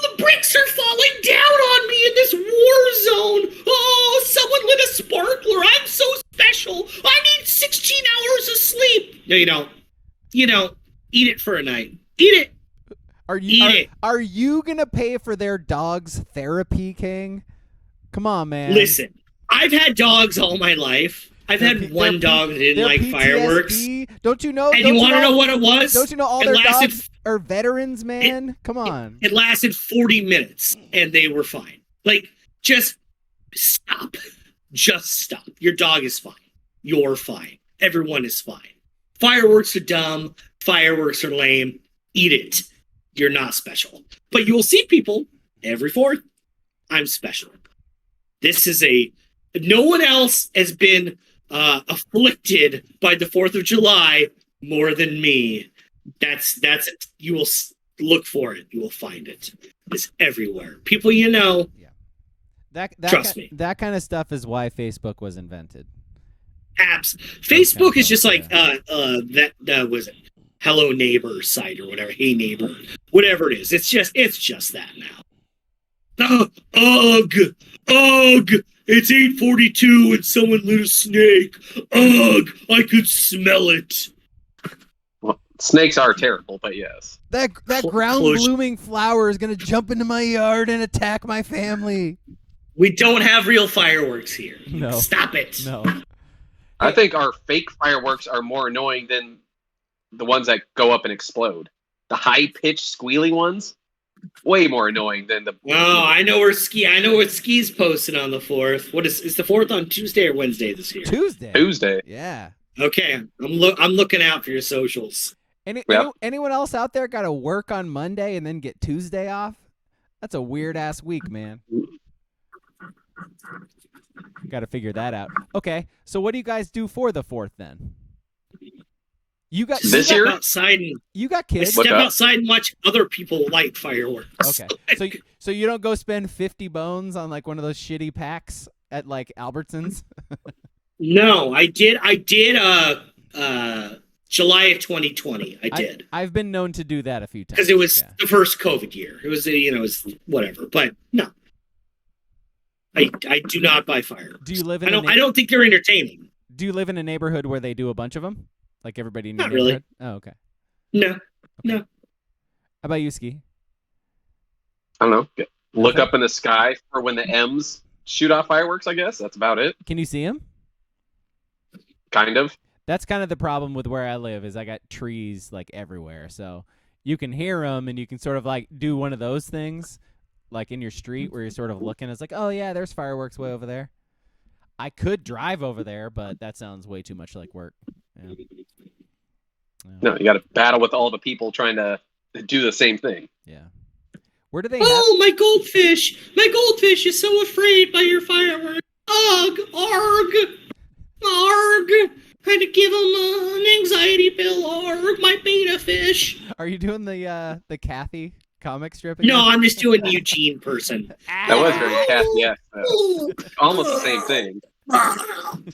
The bricks are falling down on me in this war zone. Oh, someone lit a sparkler. I'm so special. I need 16 hours of sleep. No, you don't. You don't. Eat it for a night. Eat it. Are you gonna pay for their dog's therapy, King? Come on, man. Listen, I've had dogs all my life. I've had one dog that didn't like fireworks. Don't you know? And you want to know what it was? Don't you know all their dogs are veterans, man? Come on. It lasted 40 minutes, and they were fine. Like, just stop. Just stop. Your dog is fine. You're fine. Everyone is fine. Fireworks are dumb. Fireworks are lame. Eat it. You're not special. But you will see people every 4th. I'm special. This is no one else has been afflicted by the 4th of July more than me. That's it. You will look for it. You will find it. It's everywhere. People you know. Yeah. Trust me. That kind of stuff is why Facebook was invented. Facebook is just like that was it. Hello Neighbor site or whatever. Hey Neighbor. Whatever it is. It's just that now. Ugh. It's 8:42 and someone lit a snake. Ugh, I could smell it. Well, snakes are terrible, but yes. That ground blooming flower is going to jump into my yard and attack my family. We don't have real fireworks here. No. Stop it. No. I think our fake fireworks are more annoying than the ones that go up and explode. The high-pitched squealing ones, way more annoying than the. Oh, I know where Ski's posted on the 4th. What is the 4th on Tuesday or Wednesday this year? Tuesday. Yeah. Okay, I'm looking out for your socials. Anyone else out there got to work on Monday and then get Tuesday off? That's a weird ass week, man. Got to figure that out. Okay, so what do you guys do for the 4th then? You got this year outside. You got kids. Step outside and watch other people light fireworks. Okay, so you don't go spend 50 bones on like one of those shitty packs at like Albertsons? No, I did. July of 2020. I did. I've been known to do that a few times because it was the first COVID year. It was it was whatever. But no, I do not buy fireworks. Do you live in? I don't think they're entertaining. Do you live in a neighborhood where they do a bunch of them? Like everybody in your Not neighborhood? really. Oh, okay. No. How about you, Ski? I don't know. Look up in the sky for when the M's shoot off fireworks, I guess. That's about it. Can you see them? Kind of. That's kind of the problem with where I live is I got trees like everywhere. So you can hear them and you can sort of like do one of those things like in your street where you're sort of looking. It's like, oh, yeah, there's fireworks way over there. I could drive over there, but that sounds way too much like work. Yeah. No, you got to battle with all the people trying to do the same thing. Yeah. Where do they my goldfish! My goldfish is so afraid by your fireworks. Ugh! Arg! Arg! Had to give him an anxiety pill. Arg! My beta fish. Are you doing the Kathy comic strip again? No, I'm just doing the Eugene person. That was very Kathy, yeah. Almost the same thing.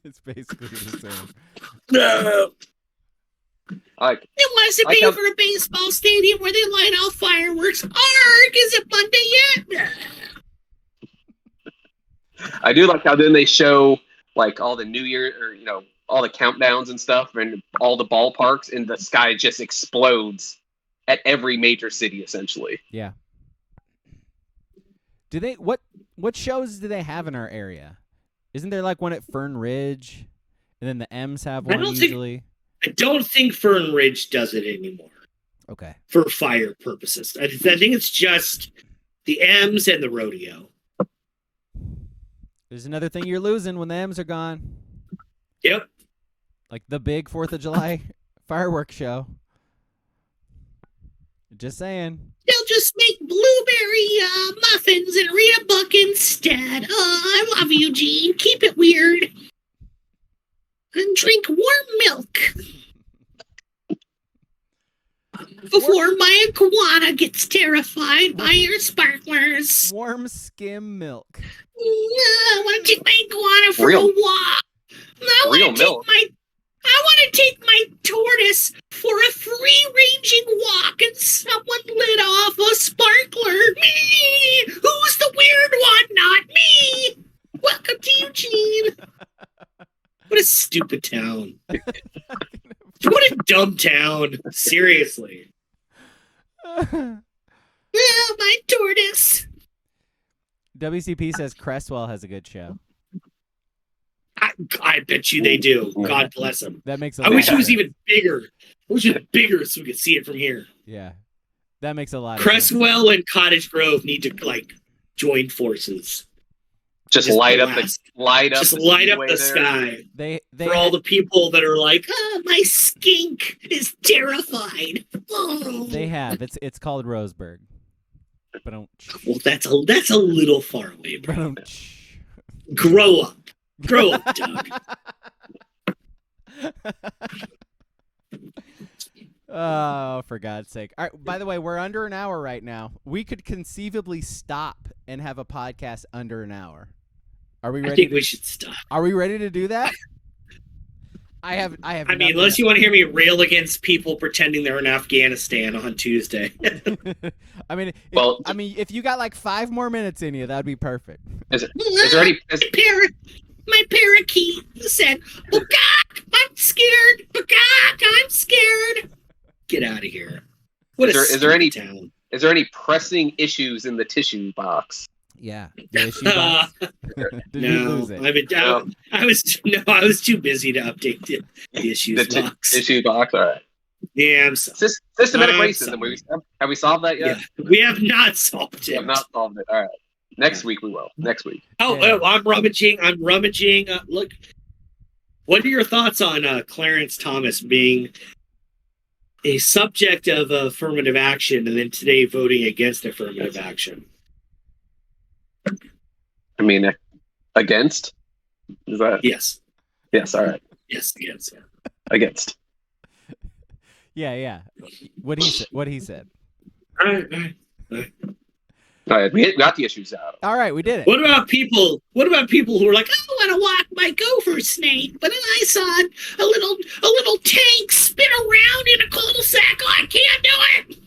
It's basically the same. It wants to pay for a baseball stadium where they light off fireworks. Arg! Is it Monday yet? I do like how then they show like all the New Year or all the countdowns and stuff and all the ballparks and the sky just explodes at every major city essentially. Yeah. Do they what shows do they have in our area? Isn't there like one at Fern Ridge? And then the M's have one usually. I don't think Fern Ridge does it anymore. Okay. For fire purposes. I think it's just the M's and the rodeo. There's another thing you're losing when the M's are gone. Yep. Like the big 4th of July fireworks show. Just saying. They'll just make blueberry muffins and read a book instead. Oh, I love you, Eugene. Keep it weird. And drink warm milk. Before my iguana gets terrified by your sparklers. Warm skim milk. I want to take my iguana for a walk. I want to take my tortoise for a free-ranging walk and someone lit off a sparkler. Me! Who's the weird one? Not me! Welcome to Eugene. What a stupid town. What a dumb town. Seriously. My tortoise. WCP says Crestwell has a good show. I bet you they do. God bless them. That makes I wish it was even bigger. I wish it was bigger so we could see it from here. Yeah. That makes a lot of Crestwell and Cottage Grove need to join forces. Just light up the sky. They for all the people that are like, my skink is terrified. Oh. They have. It's called Roseburg. Well, that's a little far away, bro. Grow up, Doug. Oh, for God's sake. All right, by the way, we're under an hour right now. We could conceivably stop and have a podcast under an hour. Are we ready? I think we should stop. Are we ready to do that? I have. I mean, unless you want to hear me rail against people pretending they're in Afghanistan on Tuesday. I mean, if you got like 5 more minutes in you, that'd be perfect. My parakeet said, "Bugak, I'm scared. Bugak, I'm scared." Get out of here. Is there any pressing issues in the tissue box? Yeah. The issue box. Did you lose it? I was too busy to update the issues box. Issue box. All right. Yeah, I'm sorry. Systematic racism. Have we solved that yet? Yeah, we have not solved it. We have not solved it. All right. Next week we will. Next week. I'm rummaging. Look, what are your thoughts on Clarence Thomas being a subject of affirmative action and then today voting against affirmative action? I mean, against? Is that? Yes. Yes. All right. Yes. Against. Against. Yeah. What he said. All right. All right, we got the issues out. All right, we did it. What about people who are like, I want to walk my gopher snake, but then I saw a little tank spin around in a cul-de-sac. Oh, I can't do it.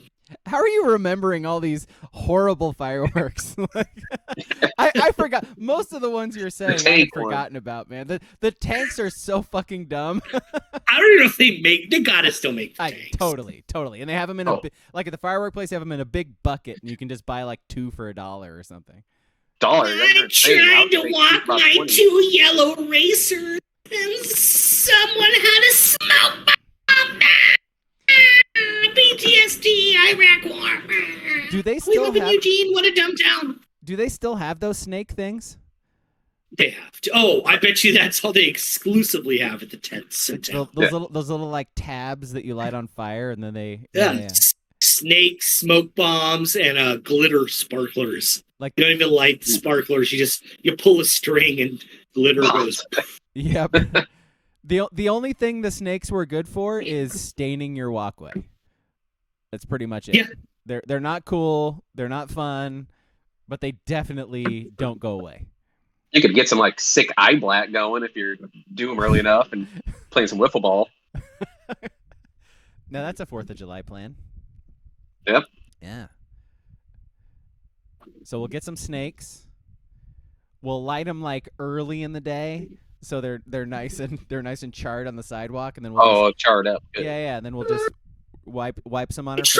How are you remembering all these horrible fireworks? I forgot most of the ones you're saying. I had forgotten about, man. The tanks are so fucking dumb. I don't even know if they gotta still make the tanks. Totally, and they have them in like at the firework place. They have them in a big bucket, and you can just buy like 2 for $1 or something. I'm trying to walk my 2 yellow racers, and someone had a smoke bomb. PTSD, Iraq War. Do they still live in Eugene? What a dumb town. Do they still have those snake things? They have to. Oh, I bet you that's all they exclusively have at the tents. Those little like tabs that you light on fire, and then they snakes, smoke bombs, and glitter sparklers. Like you don't even light sparklers. You pull a string and glitter goes. Yep. The only thing the snakes were good for is staining your walkway. That's pretty much it. Yeah. They're not cool. They're not fun, but they definitely don't go away. You could get some like sick eye black going if you're doing them early enough and playing some wiffle ball. Now that's a 4th of July plan. Yep. Yeah. So we'll get some snakes. We'll light them like early in the day, so they're nice and charred on the sidewalk, and then we'll charred up. Good. Yeah, and then we'll just wipe some on our faces.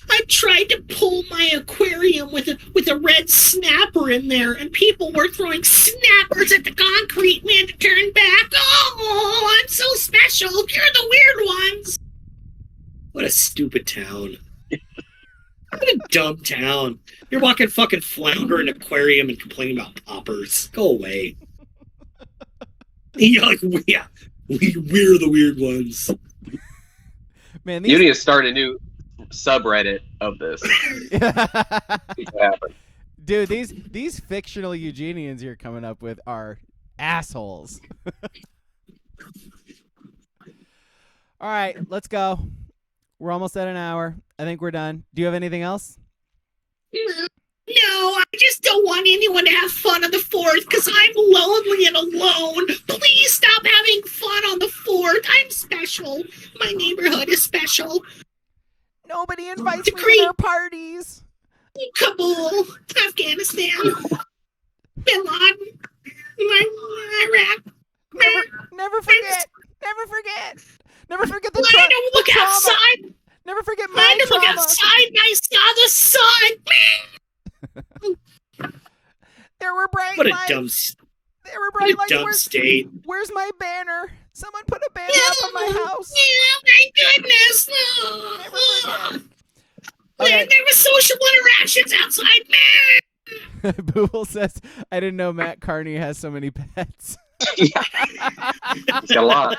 I tried to pull my aquarium with a red snapper in there, and people were throwing snappers at the concrete. We had to turn back. Oh, I'm so special. You're the weird ones. What a stupid town. What a dumb town. You're walking fucking flounder in an aquarium and complaining about poppers. Go away. You're like, yeah, we're the weird ones. Man, you need to start a new subreddit of this. Dude, these fictional Eugenians you're coming up with are assholes. All right, let's go. We're almost at an hour. I think we're done. Do you have anything else? No, I just don't want anyone to have fun on the 4th because I'm lonely and alone. Please stop having fun on the 4th. I'm special. My neighborhood is special. Nobody invites me to their parties. Kabul, Afghanistan, Bin Laden, Iraq. Never forget. Never forget. Never forget the trauma. I don't look outside. Never forget my trauma. Look outside and I saw the sun. There were bright lights. There were bright lights. Dumb state. Where's my banner? Someone put a banner up on my house. Yeah, my goodness. Okay. There were social interactions outside, man. Booble says, I didn't know Matt Carney has so many pets. He's got a lot.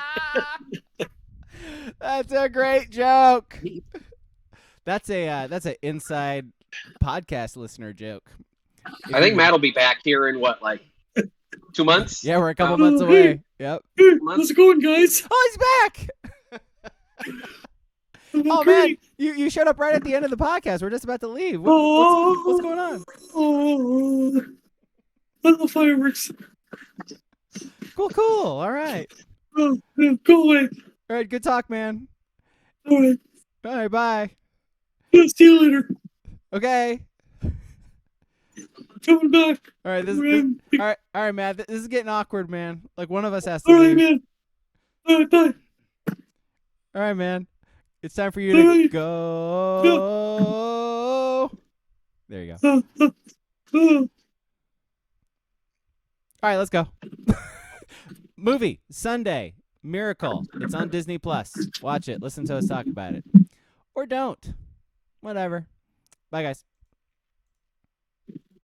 That's a great joke. That's an inside podcast listener joke. I think Matt will be back here in what, like 2 months? Yeah, we're a couple months away. Yep. How's it going, guys? Oh, he's back. Oh man, you showed up right at the end of the podcast. We're just about to leave. What's going on? I love fireworks. Cool. All right. Go away. All right, good talk, man. All right, bye. Yeah, see you later. Okay. Coming back. All right, all right, Matt. This is getting awkward, man. Like one of us has to leave. All right, man. All right, bye. All right, man. It's time for you to go. There you go. All right, let's go. Movie Sunday Miracle. It's on Disney Plus. Watch it. Listen to us talk about it, or don't. Whatever. Bye, guys.